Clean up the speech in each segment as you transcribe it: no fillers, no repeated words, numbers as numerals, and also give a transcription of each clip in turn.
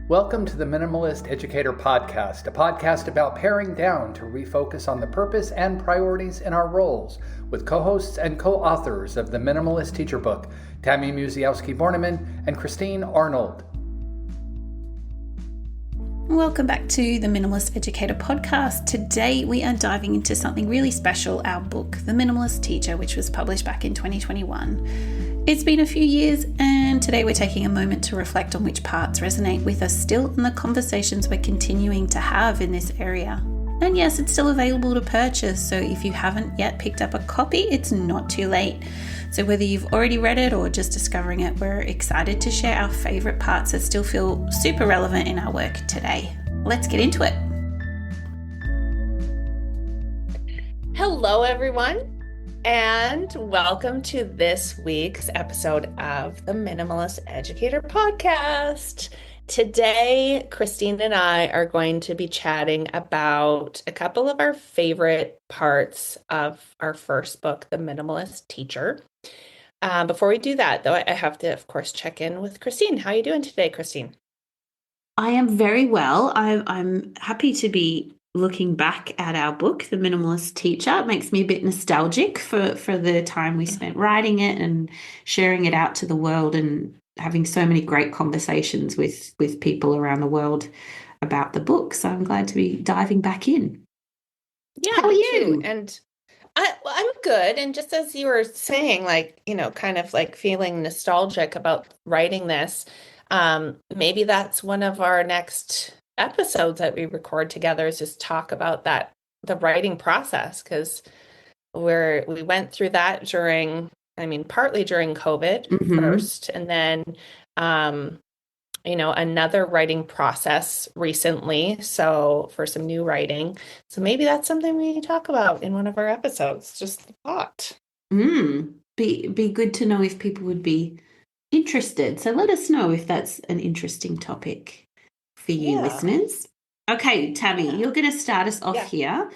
Welcome to the Minimalist Educator Podcast, a podcast about paring down to refocus on the purpose and priorities in our roles, with co-hosts and co-authors of the Minimalist Teacher book, Tammy Borneman and Christine Arnold. Welcome back to the Minimalist Educator Podcast. Today we are diving into something really special, our book, The Minimalist Teacher, which was published back in 2021. It's been a few years, and today we're taking a moment to reflect on which parts resonate with us still in the conversations we're continuing to have in this area. And yes, it's still available to purchase, so if you haven't yet picked up a copy, it's not too late. So whether you've already read it or just discovering it, we're excited to share our favorite parts that still feel super relevant in our work today. Let's get into it. Hello, everyone. And welcome to this week's episode of the Minimalist Educator Podcast. Today, Christine and I are going to be chatting about a couple of our favorite parts of our first book, The Minimalist Teacher. Before we do that, though, I have to, of course, check in with Christine. How are you doing today, Christine? I am very well. I'm happy to be looking back at our book, The Minimalist Teacher. It makes me a bit nostalgic for the time we spent writing it and sharing it out to the world and having so many great conversations with people around the world about the book. So I'm glad to be diving back in. Yeah, how are you? Too. And I'm good. And just as you were saying, kind of like feeling nostalgic about writing this, maybe that's one of our next episodes that we record together is just talk about the writing process, because we went through that partly during COVID first, and then another writing process recently, so for some new writing. So maybe that's something we talk about in one of our episodes. Just a thought. Be good to know if people would be interested. So let us know if that's an interesting topic for you listeners. Okay, Tammy, you're going to start us off here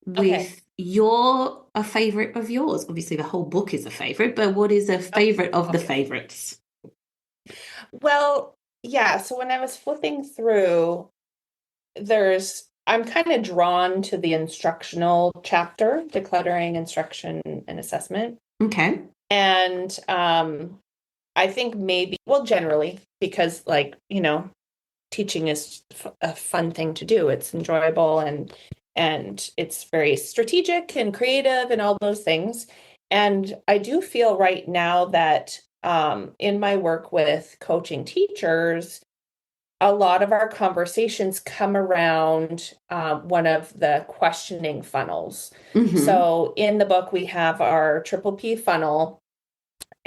with a favorite of yours. Obviously, the whole book is a favorite, but what is a favorite of the favorites? Well, yeah, so when I was flipping through, I'm kind of drawn to the instructional chapter, decluttering, instruction, and assessment. Okay. And I think maybe, generally, because teaching is a fun thing to do. It's enjoyable and it's very strategic and creative and all those things. And I do feel right now that in my work with coaching teachers, a lot of our conversations come around one of the questioning funnels. So in the book, we have our triple P funnel.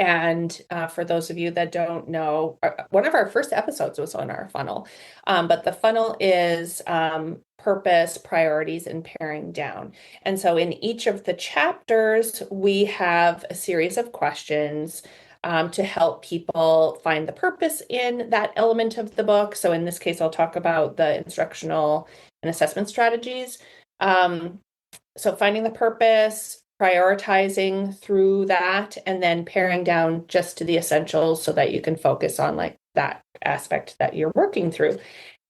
And for those of you that don't know, one of our first episodes was on our funnel. But the funnel is purpose, priorities, and paring down. And so in each of the chapters, we have a series of questions to help people find the purpose in that element of the book. So in this case, I'll talk about the instructional and assessment strategies. So finding the purpose, prioritizing through that, and then paring down just to the essentials so that you can focus on that aspect that you're working through.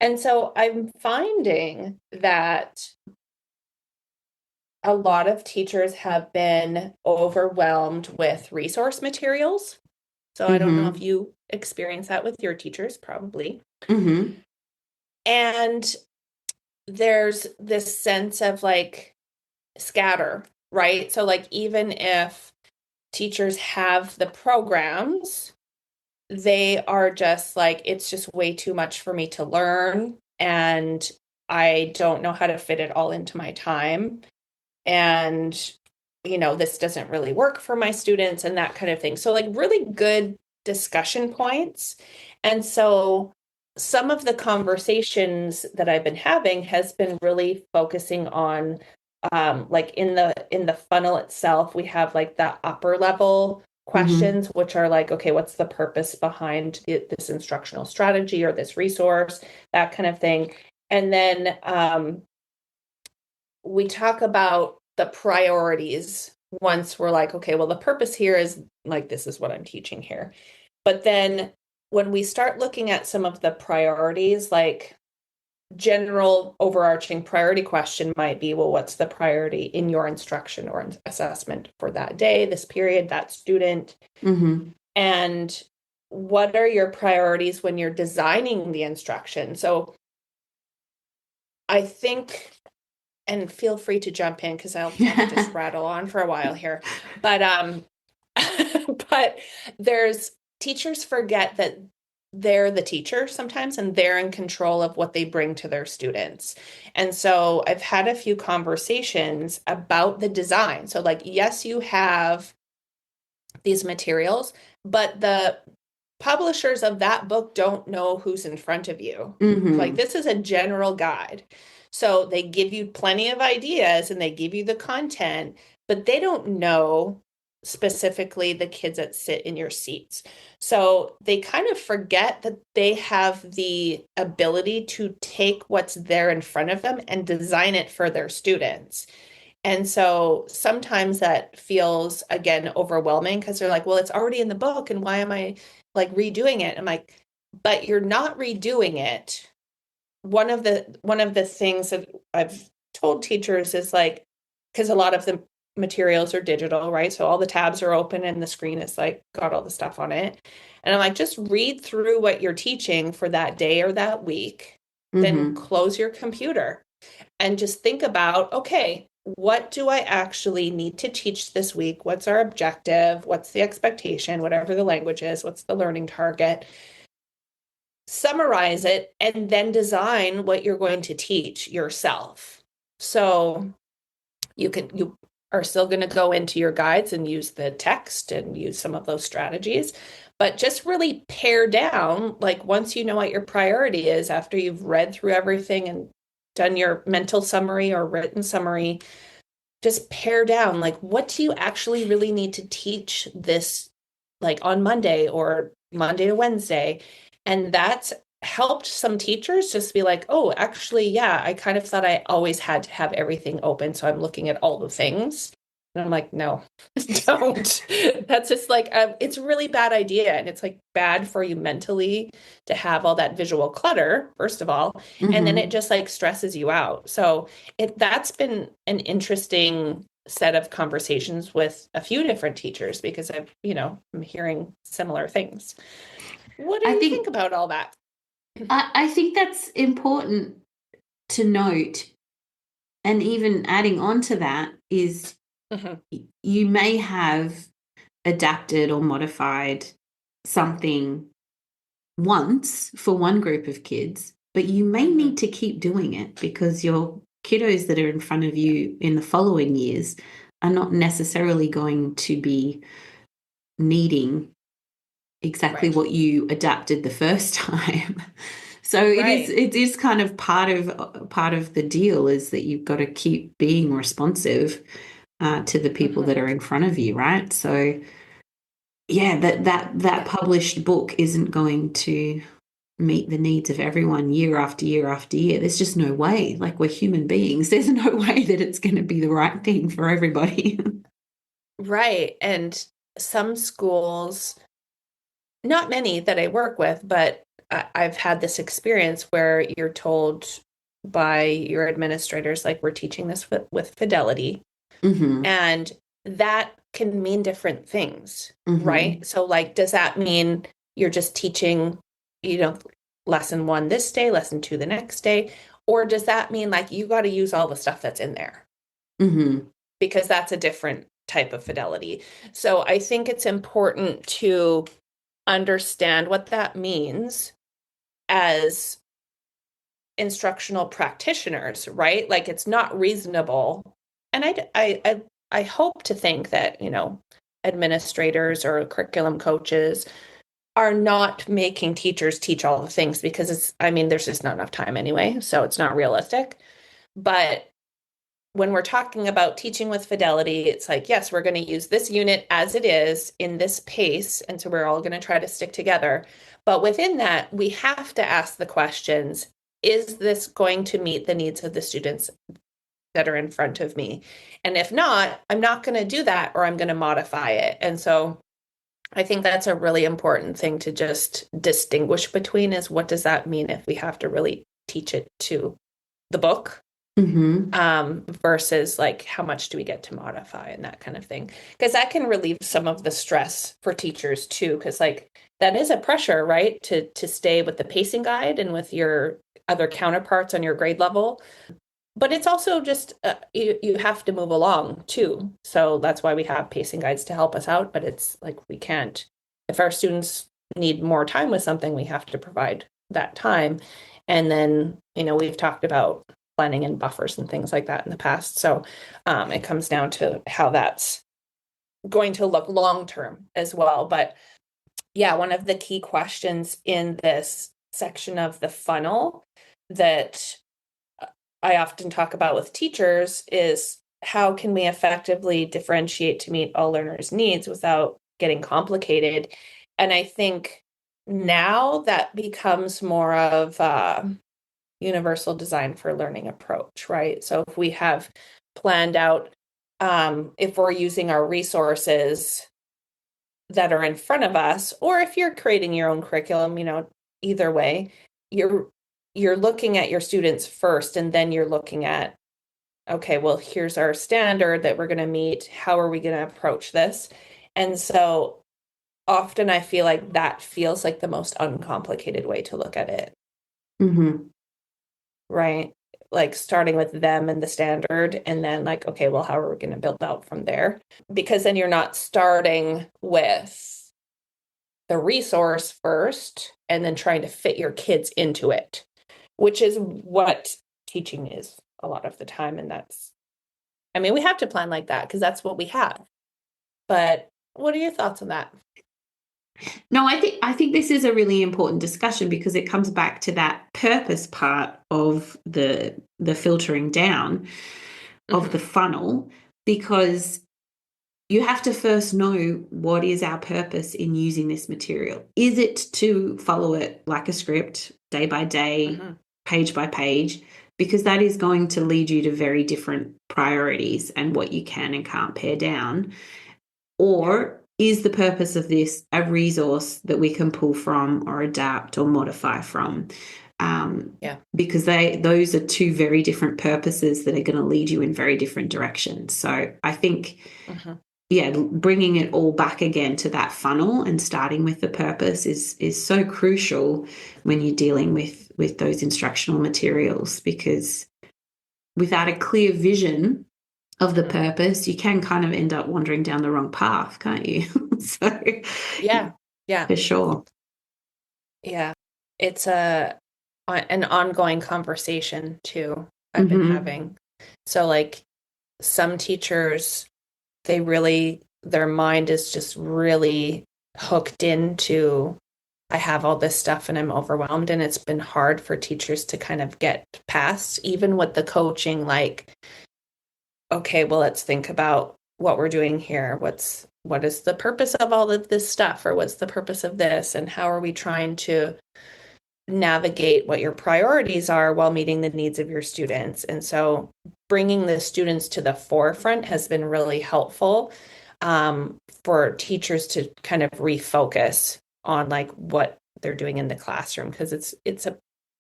And so I'm finding that a lot of teachers have been overwhelmed with resource materials. So I don't know if you experience that with your teachers, probably. And there's this sense of scatter, right? So even if teachers have the programs, they are just it's just way too much for me to learn. And I don't know how to fit it all into my time. And, this doesn't really work for my students and that kind of thing. So really good discussion points. And so some of the conversations that I've been having has been really focusing on in the funnel itself, we have the upper level questions, which are okay, what's the purpose behind this instructional strategy or this resource, that kind of thing. And then we talk about the priorities once we're okay, well, the purpose here is this is what I'm teaching here. But then when we start looking at some of the priorities, like general overarching priority question might be, well, what's the priority in your instruction or assessment for that day, this period, that student? Mm-hmm. And what are your priorities when you're designing the instruction? So I think, and feel free to jump in because I'll just rattle on for a while here. But but there's teachers forget that they're the teacher sometimes and they're in control of what they bring to their students. And so I've had a few conversations about the design. So like, yes, you have these materials, but the publishers of that book don't know who's in front of you. Mm-hmm. Like, this is a general guide. So they give you plenty of ideas and they give you the content, but they don't know specifically the kids that sit in your seats. So they kind of forget that they have the ability to take what's there in front of them and design it for their students. And so sometimes that feels, again, overwhelming because they're like, well, it's already in the book and why am I like redoing it? I'm like, but you're not redoing it. One of the things that I've told teachers is like, because a lot of the materials are digital, right? So all the tabs are open and the screen is like got all the stuff on it. And I'm like, just read through what you're teaching for that day or that week, then close your computer and just think about, okay, what do I actually need to teach this week? What's our objective? What's the expectation? Whatever the language is, what's the learning target? Summarize it and then design what you're going to teach yourself. So you are still going to go into your guides and use the text and use some of those strategies, but just really pare down, like once you know what your priority is, after you've read through everything and done your mental summary or written summary, just pare down, like, what do you actually really need to teach this, like on Monday or Monday to Wednesday? And that's helped some teachers just be like, oh, actually, yeah, I kind of thought I always had to have everything open. So I'm looking at all the things. And I'm like, no, don't. That's just like, it's a really bad idea. And it's like bad for you mentally to have all that visual clutter, first of all. And then it just like stresses you out. So that's been an interesting set of conversations with a few different teachers because I'm hearing similar things. What do you think about all that? I think that's important to note. And even adding on to that is you may have adapted or modified something once for one group of kids, but you may need to keep doing it because your kiddos that are in front of you in the following years are not necessarily going to be needing exactly what you adapted the first time. So it is kind of part of the deal is that you've got to keep being responsive to the people that are in front of you, right? So yeah, that published book isn't going to meet the needs of everyone year after year after year. There's just no way. Like, we're human beings. There's no way that it's going to be the right thing for everybody. Right. And some schools, not many that I work with, but I've had this experience where you're told by your administrators, like, we're teaching this with fidelity. And that can mean different things, right? So like, does that mean you're just teaching, lesson 1 this day, lesson 2 the next day? Or does that mean like you got to use all the stuff that's in there? Because that's a different type of fidelity. So I think it's important to understand what that means as instructional practitioners, right? Like, it's not reasonable. And I hope to think that, administrators or curriculum coaches are not making teachers teach all the things because there's just not enough time anyway. So it's not realistic. But when we're talking about teaching with fidelity, it's like, yes, we're going to use this unit as it is in this pace. And so we're all going to try to stick together. But within that, we have to ask the questions, is this going to meet the needs of the students that are in front of me? And if not, I'm not going to do that, or I'm going to modify it. And so I think that's a really important thing to just distinguish between, is what does that mean if we have to really teach it to the book, versus like how much do we get to modify and that kind of thing. Because that can relieve some of the stress for teachers too, because like that is a pressure, right? To stay with the pacing guide and with your other counterparts on your grade level. But it's also just you have to move along too. So that's why we have pacing guides to help us out. But it's like we can't, if our students need more time with something, we have to provide that time. And then, we've talked about planning and buffers and things like that in the past. So it comes down to how that's going to look long term as well. But yeah, one of the key questions in this section of the funnel that I often talk about with teachers is, how can we effectively differentiate to meet all learners' needs without getting complicated? And I think now that becomes more of a universal design for learning approach, right? So if we have planned out, if we're using our resources that are in front of us, or if you're creating your own curriculum, either way, you're looking at your students first, and then you're looking at, okay, well, here's our standard that we're going to meet. How are we going to approach this? And so often I feel like that feels like the most uncomplicated way to look at it. Right? Like starting with them and the standard, and then like, okay, well, how are we going to build out from there? Because then you're not starting with the resource first and then trying to fit your kids into it, which is what teaching is a lot of the time. And we have to plan like that because that's what we have. But what are your thoughts on that? No, I think this is a really important discussion, because it comes back to that purpose part of the filtering down of the funnel, because you have to first know, what is our purpose in using this material? Is it to follow it like a script, day by day, page by page? Because that is going to lead you to very different priorities and what you can and can't pare down. Or is the purpose of this a resource that we can pull from or adapt or modify from? Because those are two very different purposes that are going to lead you in very different directions. So I think, bringing it all back again to that funnel and starting with the purpose is so crucial when you're dealing with those instructional materials, because without a clear vision of the purpose, you can kind of end up wandering down the wrong path, can't you? So yeah, for sure. Yeah, it's an ongoing conversation too, I've been having. So like some teachers, their mind is just really hooked into, I have all this stuff and I'm overwhelmed, and it's been hard for teachers to kind of get past, even with the coaching, like, okay, well, let's think about what we're doing here. What is the purpose of all of this stuff, or what's the purpose of this, and how are we trying to navigate what your priorities are while meeting the needs of your students? And so bringing the students to the forefront has been really helpful for teachers to kind of refocus on like what they're doing in the classroom, because it's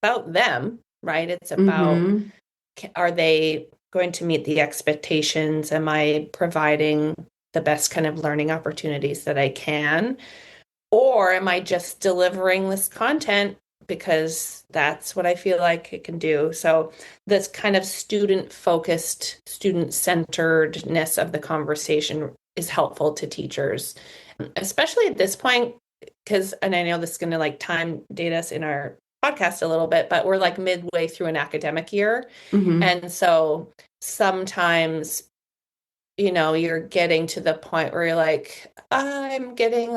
about them, right? It's about, are they going to meet the expectations? Am I providing the best kind of learning opportunities that I can? Or am I just delivering this content because that's what I feel like it can do? So this kind of student-focused, student-centeredness of the conversation is helpful to teachers, especially at this point, and I know this is going to like time date us in our podcast a little bit, but we're like midway through an academic year. And so sometimes, you're getting to the point where you're like, I'm getting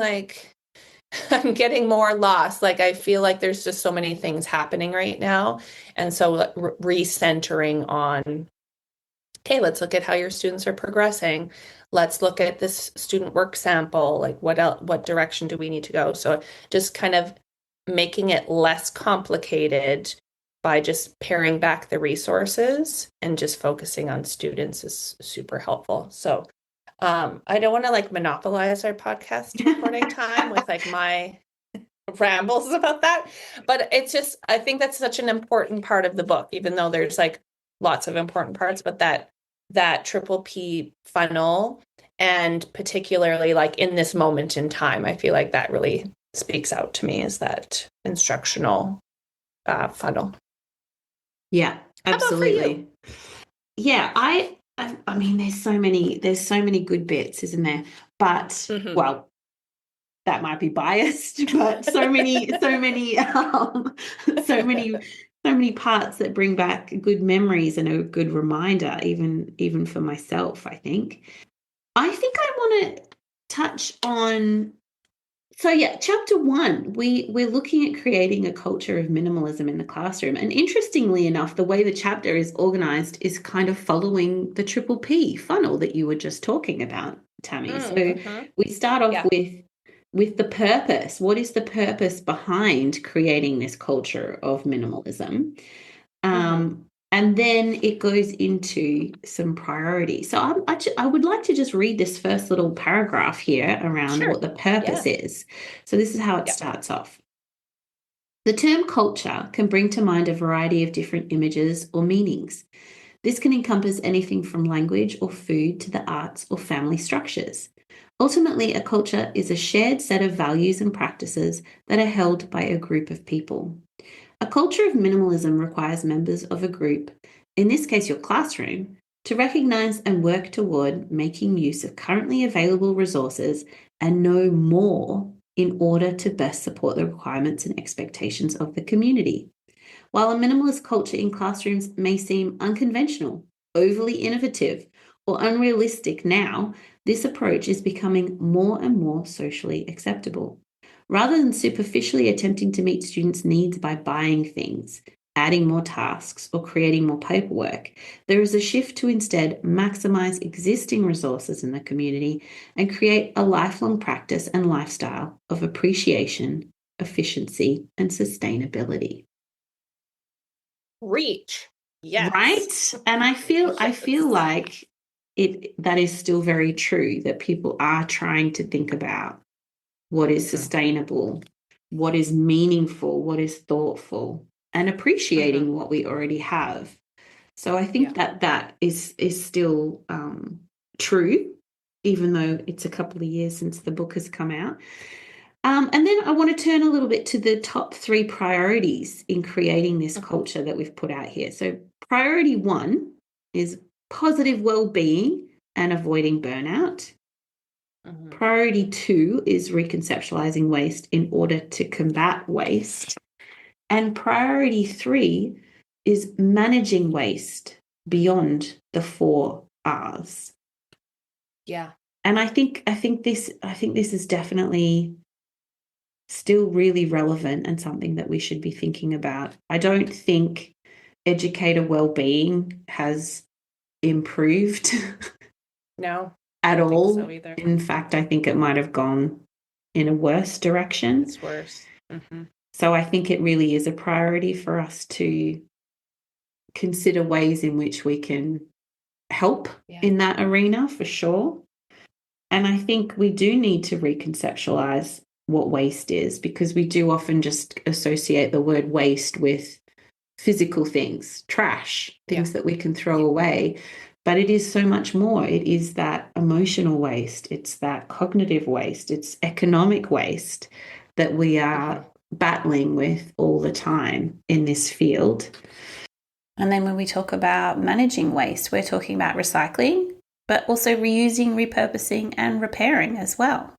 more lost. Like, I feel like there's just so many things happening right now. And so recentering on, okay, let's look at how your students are progressing. Let's look at this student work sample. Like what direction do we need to go? So just kind of making it less complicated by just paring back the resources and just focusing on students is super helpful. So I don't want to like monopolize our podcast recording time with like my rambles about that, but it's just, I think that's such an important part of the book, even though there's like lots of important parts, but that triple P funnel, and particularly like in this moment in time, I feel like that really speaks out to me, is that instructional funnel. Yeah, How about for absolutely. you? Yeah, I mean, there's so many good bits, isn't there? But well, that might be biased, but so many, so many parts that bring back good memories and a good reminder, even for myself, I think. I think I want to touch on, so yeah, chapter 1, we're looking at creating a culture of minimalism in the classroom. And interestingly enough, the way the chapter is organized is kind of following the triple P funnel that you were just talking about, Tammy. So we start off with the purpose. What is the purpose behind creating this culture of minimalism? And then it goes into some priorities. So I would like to just read this first little paragraph here around what the purpose is. So this is how it starts off. The term culture can bring to mind a variety of different images or meanings. This can encompass anything from language or food to the arts or family structures. Ultimately, a culture is a shared set of values and practices that are held by a group of people. A culture of minimalism requires members of a group, in this case your classroom, to recognize and work toward making use of currently available resources and know more in order to best support the requirements and expectations of the community. While a minimalist culture in classrooms may seem unconventional, overly innovative, or unrealistic now, this approach is becoming more and more socially acceptable. Rather than superficially attempting to meet students' needs by buying things, adding more tasks, or creating more paperwork, there is a shift to instead maximize existing resources in the community and create a lifelong practice and lifestyle of appreciation, efficiency, and sustainability. Reach. Yes. Right? And I feel like that is still very true, that people are trying to think about what is sustainable, what is meaningful, what is thoughtful, and appreciating what we already have. So I think that is still true, even though it's a couple of years since the book has come out. And then I want to turn a little bit to the top 3 priorities in creating this culture that we've put out here. So priority 1 is positive well-being and avoiding burnout. Priority 2 is reconceptualizing waste in order to combat waste. And priority 3 is managing waste beyond the 4 R's. Yeah. And I think this is definitely still really relevant and something that we should be thinking about. I don't think educator well-being has improved. No. At all. So either. In fact, I think it might have gone in a worse direction. It's worse. So I think it really is a priority for us to consider ways in which we can help in that arena, for sure. And I think we do need to reconceptualize what waste is, because we do often just associate the word waste with physical things, trash, things that we can throw away. But it is so much more. It is that emotional waste. It's that cognitive waste. It's economic waste that we are battling with all the time in this field. And then when we talk about managing waste, we're talking about recycling, but also reusing, repurposing, and repairing as well.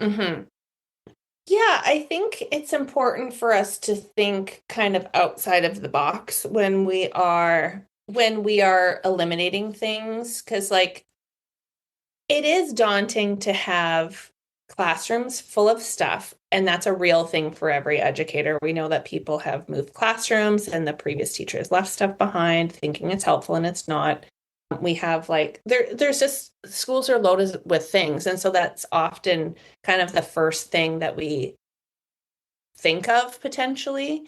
Yeah, I think it's important for us to think kind of outside of the box when we are eliminating things, because like it is daunting to have classrooms full of stuff, and that's a real thing for every educator. We know that people have moved classrooms and the previous teachers left stuff behind thinking it's helpful and it's not. We have like there's just schools are loaded with things, and so that's often kind of the first thing that we think of potentially,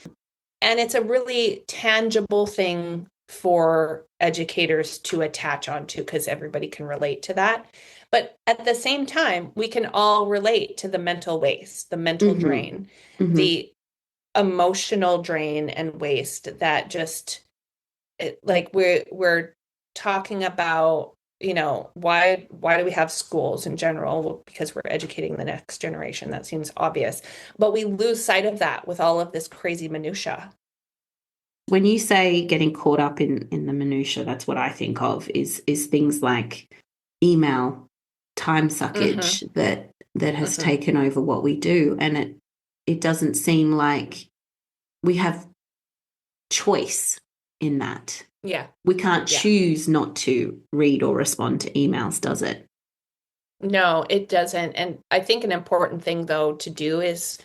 and it's a really tangible thing for educators to attach onto because everybody can relate to that. But at the same time, we can all relate to the mental waste, the mental drain, the emotional drain and waste that just like we're talking about, why do we have schools in general? Well, because we're educating the next generation. That seems obvious, but we lose sight of that with all of this crazy minutia. When you say getting caught up in the minutia, that's what I think of is things like email, time suckage that has taken over what we do, and it doesn't seem like we have choice in that. Yeah. We can't choose not to read or respond to emails, does it? No, it doesn't. And I think an important thing though to do is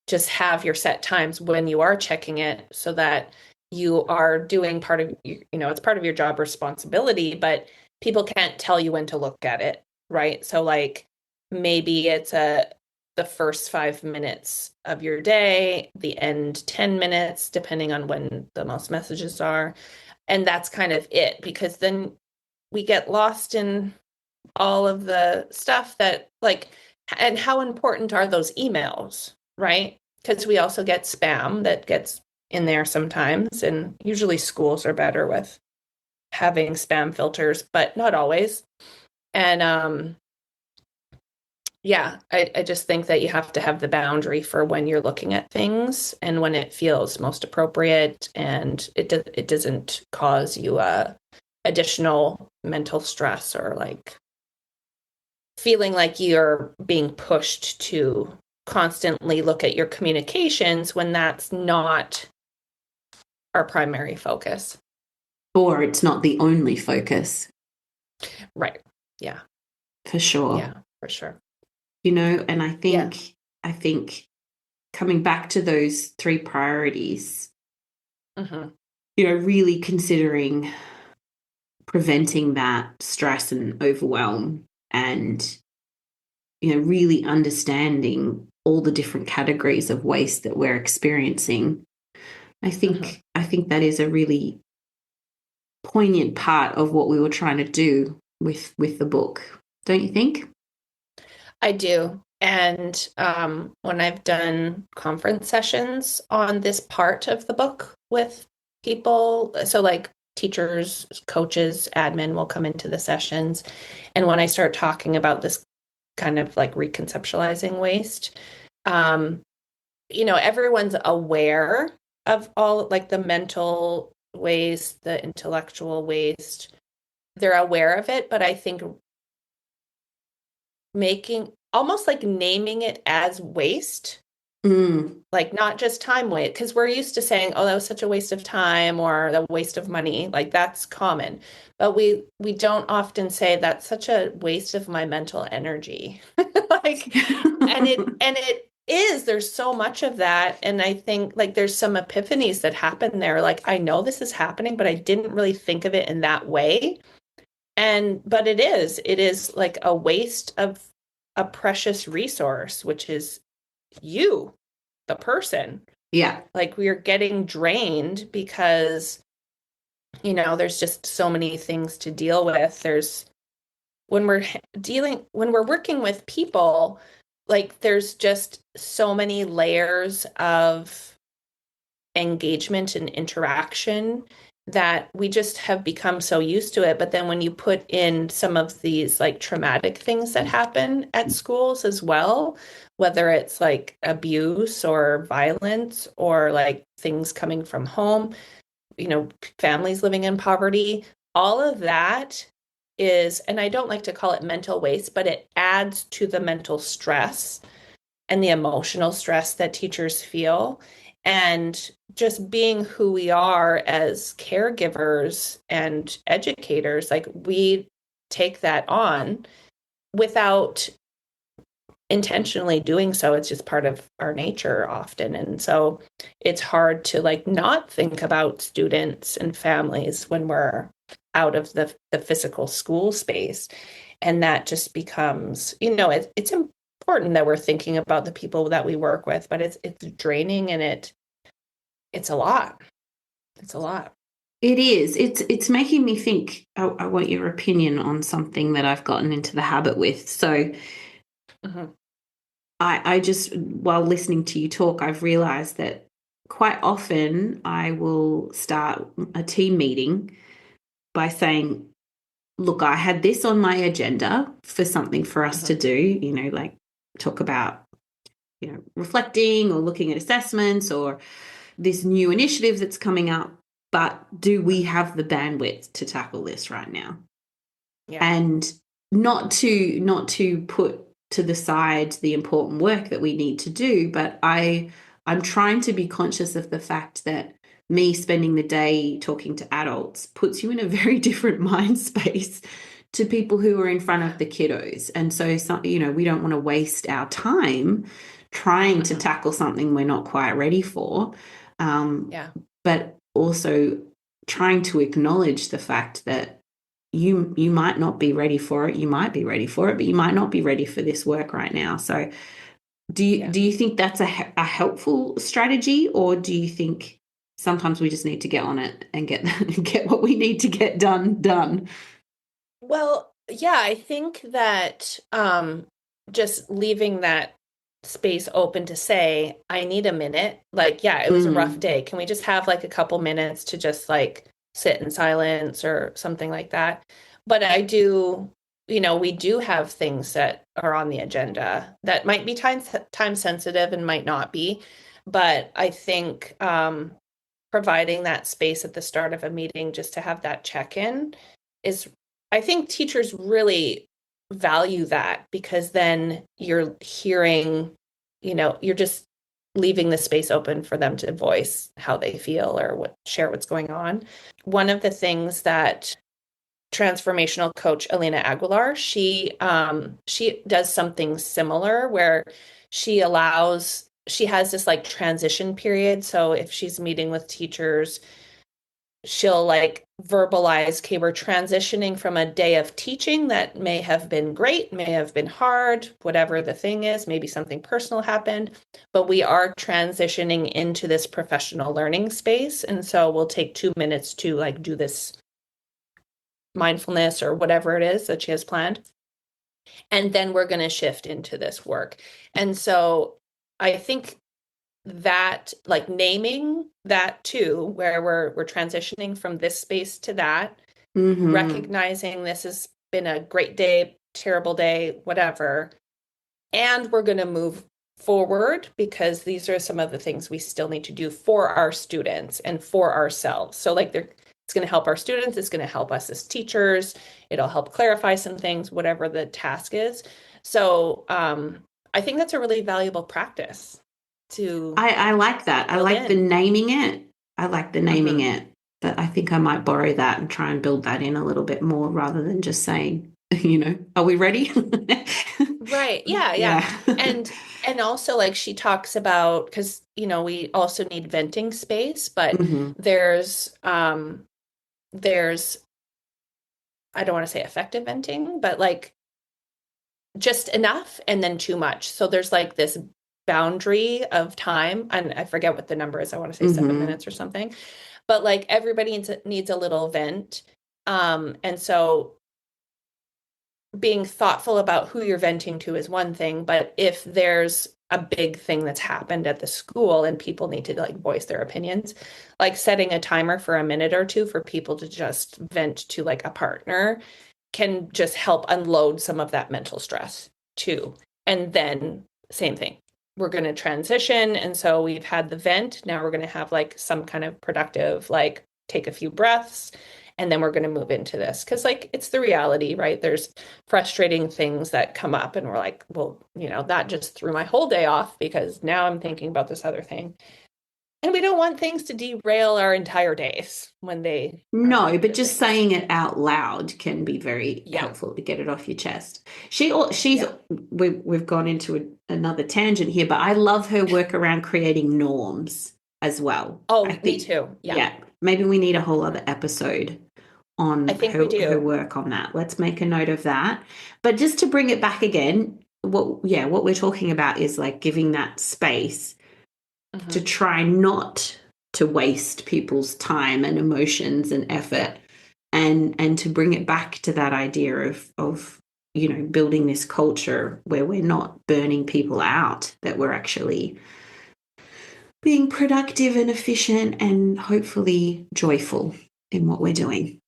just have your set times when you are checking it, so that you are doing part of, it's part of your job responsibility, but people can't tell you when to look at it, right? So like maybe it's the first 5 minutes of your day, the end 10 minutes, depending on when the most messages are. And that's kind of it, because then we get lost in all of the stuff that and how important are those emails, right? Because we also get spam that gets in there sometimes, and usually schools are better with having spam filters, but not always. And I just think that you have to have the boundary for when you're looking at things and when it feels most appropriate, and it doesn't cause you additional mental stress, or like feeling like you're being pushed to constantly look at your communications when that's not our primary focus. Or it's not the only focus. Right. Yeah. For sure. Yeah, for sure. And I think coming back to those 3 priorities, really considering preventing that stress and overwhelm, and, really understanding all the different categories of waste that we're experiencing. I think that is a really poignant part of what we were trying to do with the book. Don't you think? I do. And when I've done conference sessions on this part of the book with people, so like teachers, coaches, admin will come into the sessions. And when I start talking about this kind of like reconceptualizing waste, everyone's aware of all like the mental waste, the intellectual waste. They're aware of it, but I think making almost like naming it as waste, like not just time waste, because we're used to saying, oh, that was such a waste of time, or the waste of money, like that's common, but we don't often say that's such a waste of my mental energy. and it is, there's so much of that. And I think like there's some epiphanies that happen there, like I know this is happening, but I didn't really think of it in that way. But it is like a waste of a precious resource, which is you, the person. Yeah. Like we are getting drained because, there's just so many things to deal with. When we're working with people, like there's just so many layers of engagement and interaction that we just have become so used to it. But then when you put in some of these like traumatic things that happen at schools as well, whether it's like abuse or violence or like things coming from home, families living in poverty, all of that is, and I don't like to call it mental waste, but it adds to the mental stress and the emotional stress that teachers feel. And just being who we are as caregivers and educators, like we take that on without intentionally doing so. It's just part of our nature often. And so it's hard to like not think about students and families when we're out of the physical school space. And that just becomes, it's important that we're thinking about the people that we work with, but it's draining, and it's a lot. It's a lot. It is. It's making me think. I want your opinion on something that I've gotten into the habit with. So Mhm. I just, while listening to you talk, I've realized that quite often I will start a team meeting by saying, look, I had this on my agenda for something for us to do, like talk about, reflecting or looking at assessments or this new initiative that's coming up. But do we have the bandwidth to tackle this right now? Yeah. And not to put to the side the important work that we need to do, but I'm trying to be conscious of the fact that me spending the day talking to adults puts you in a very different mind space to people who are in front of the kiddos. And so we don't want to waste our time trying to tackle something we're not quite ready for. But also trying to acknowledge the fact that you might not be ready for it. You might be ready for it, but you might not be ready for this work right now. So do you think that's a helpful strategy, or do you think sometimes we just need to get on it and get what we need to get done? Well, yeah, I think that just leaving that space open to say, I need a minute. Like, yeah, it was a rough day. Can we just have like a couple minutes to just like sit in silence or something like that? But I do, we do have things that are on the agenda that might be time sensitive and might not be. But I think providing that space at the start of a meeting just to have that check-in is, I think teachers really value that, because then you're hearing, you're just leaving the space open for them to voice how they feel or share what's going on. One of the things that transformational coach Elena Aguilar, she does something similar where she has this like transition period. So if she's meeting with teachers, she'll like verbalize, okay, we're transitioning from a day of teaching that may have been great, may have been hard, whatever the thing is, maybe something personal happened, but we are transitioning into this professional learning space. And so we'll take 2 minutes to like do this mindfulness or whatever it is that she has planned. And then we're going to shift into this work. And so I think that like naming that too, where we're transitioning from this space to that, recognizing this has been a great day, terrible day, whatever, and we're going to move forward because these are some of the things we still need to do for our students and for ourselves. So like it's going to help our students, it's going to help us as teachers, it'll help clarify some things, whatever the task is. So I think that's a really valuable practice. I like that. I like the naming it. But I think I might borrow that and try and build that in a little bit more rather than just saying, are we ready? Right. Yeah. And also like she talks about, because we also need venting space, but there's I don't want to say effective venting, but like just enough and then too much. So there's like this boundary of time, and I forget what the number is. I want to say 7 minutes or something, but like everybody needs a little vent. And so being thoughtful about who you're venting to is one thing, but if there's a big thing that's happened at the school and people need to like voice their opinions, like setting a timer for a minute or two for people to just vent to like a partner can just help unload some of that mental stress too. And then same thing, we're going to transition. And so we've had the vent. Now we're going to have like some kind of productive, like take a few breaths, and then we're going to move into this. Cause like, it's the reality, right? There's frustrating things that come up and we're like, well, that just threw my whole day off because now I'm thinking about this other thing. And we don't want things to derail our entire days when they. No, but just saying it out loud can be very helpful to get it off your chest. We've gone into another tangent here, but I love her work around creating norms as well. Oh, me too. Yeah. Maybe we need a whole other episode on her work on that. Let's make a note of that. But just to bring it back again, what we're talking about is like giving that space to try not to waste people's time and emotions and effort, and to bring it back to that idea of building this culture where we're not burning people out, that we're actually being productive and efficient and hopefully joyful in what we're doing.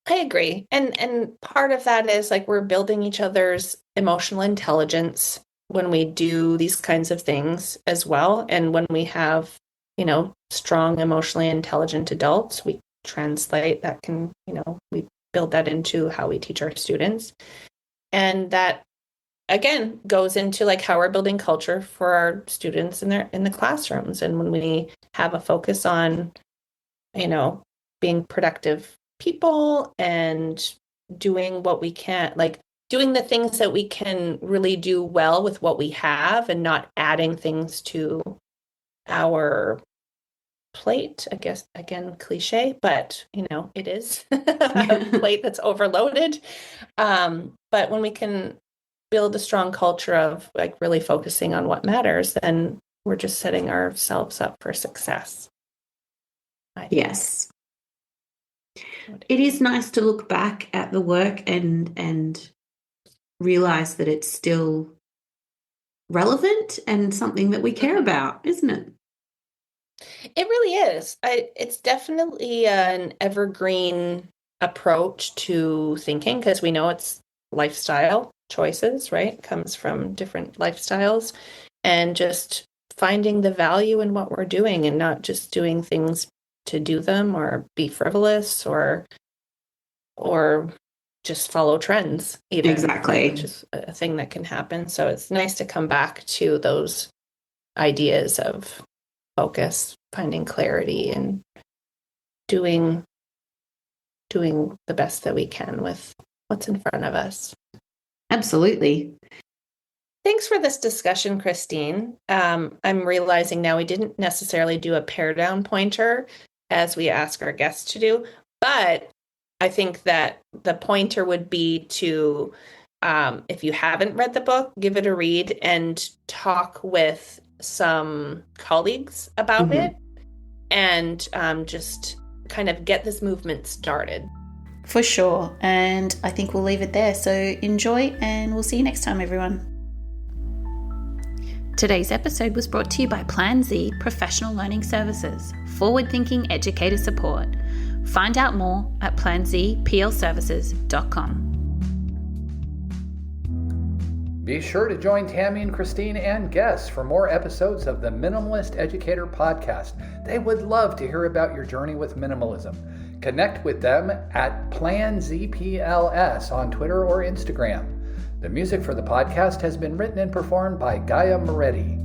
I agree. And part of that is like we're building each other's emotional intelligence when we do these kinds of things as well. And when we have, strong, emotionally intelligent adults, we translate that we build that into how we teach our students. And that again goes into like how we're building culture for our students in the classrooms. And when we have a focus on, being productive people and doing what we can, like doing the things that we can really do well with what we have and not adding things to our plate, I guess, again, cliche, but it is a plate that's overloaded. But when we can build a strong culture of like really focusing on what matters, then we're just setting ourselves up for success. Yes. It is nice to look back at the work and realize that it's still relevant and something that we care about, isn't it? It really is. It's definitely an evergreen approach to thinking, because we know it's lifestyle choices, right? It comes from different lifestyles, and just finding the value in what we're doing and not just doing things to do them or be frivolous or just follow trends even. Exactly. Which is a thing that can happen. So it's nice to come back to those ideas of focus, finding clarity, and doing the best that we can with what's in front of us. Absolutely. Thanks for this discussion, Christine. I'm realizing now we didn't necessarily do a pare down pointer as we ask our guests to do, but I think that the pointer would be to, if you haven't read the book, give it a read and talk with some colleagues about it, and just kind of get this movement started. For sure. And I think we'll leave it there. So enjoy, and we'll see you next time, everyone. Today's episode was brought to you by Plan Z Professional Learning Services, forward-thinking educator support. Find out more at planzplservices.com. Be sure to join Tammy and Christine and guests for more episodes of the Minimalist Educator podcast. They would love to hear about your journey with minimalism. Connect with them at PlanZPLS on Twitter or Instagram. The music for the podcast has been written and performed by Gaia Moretti.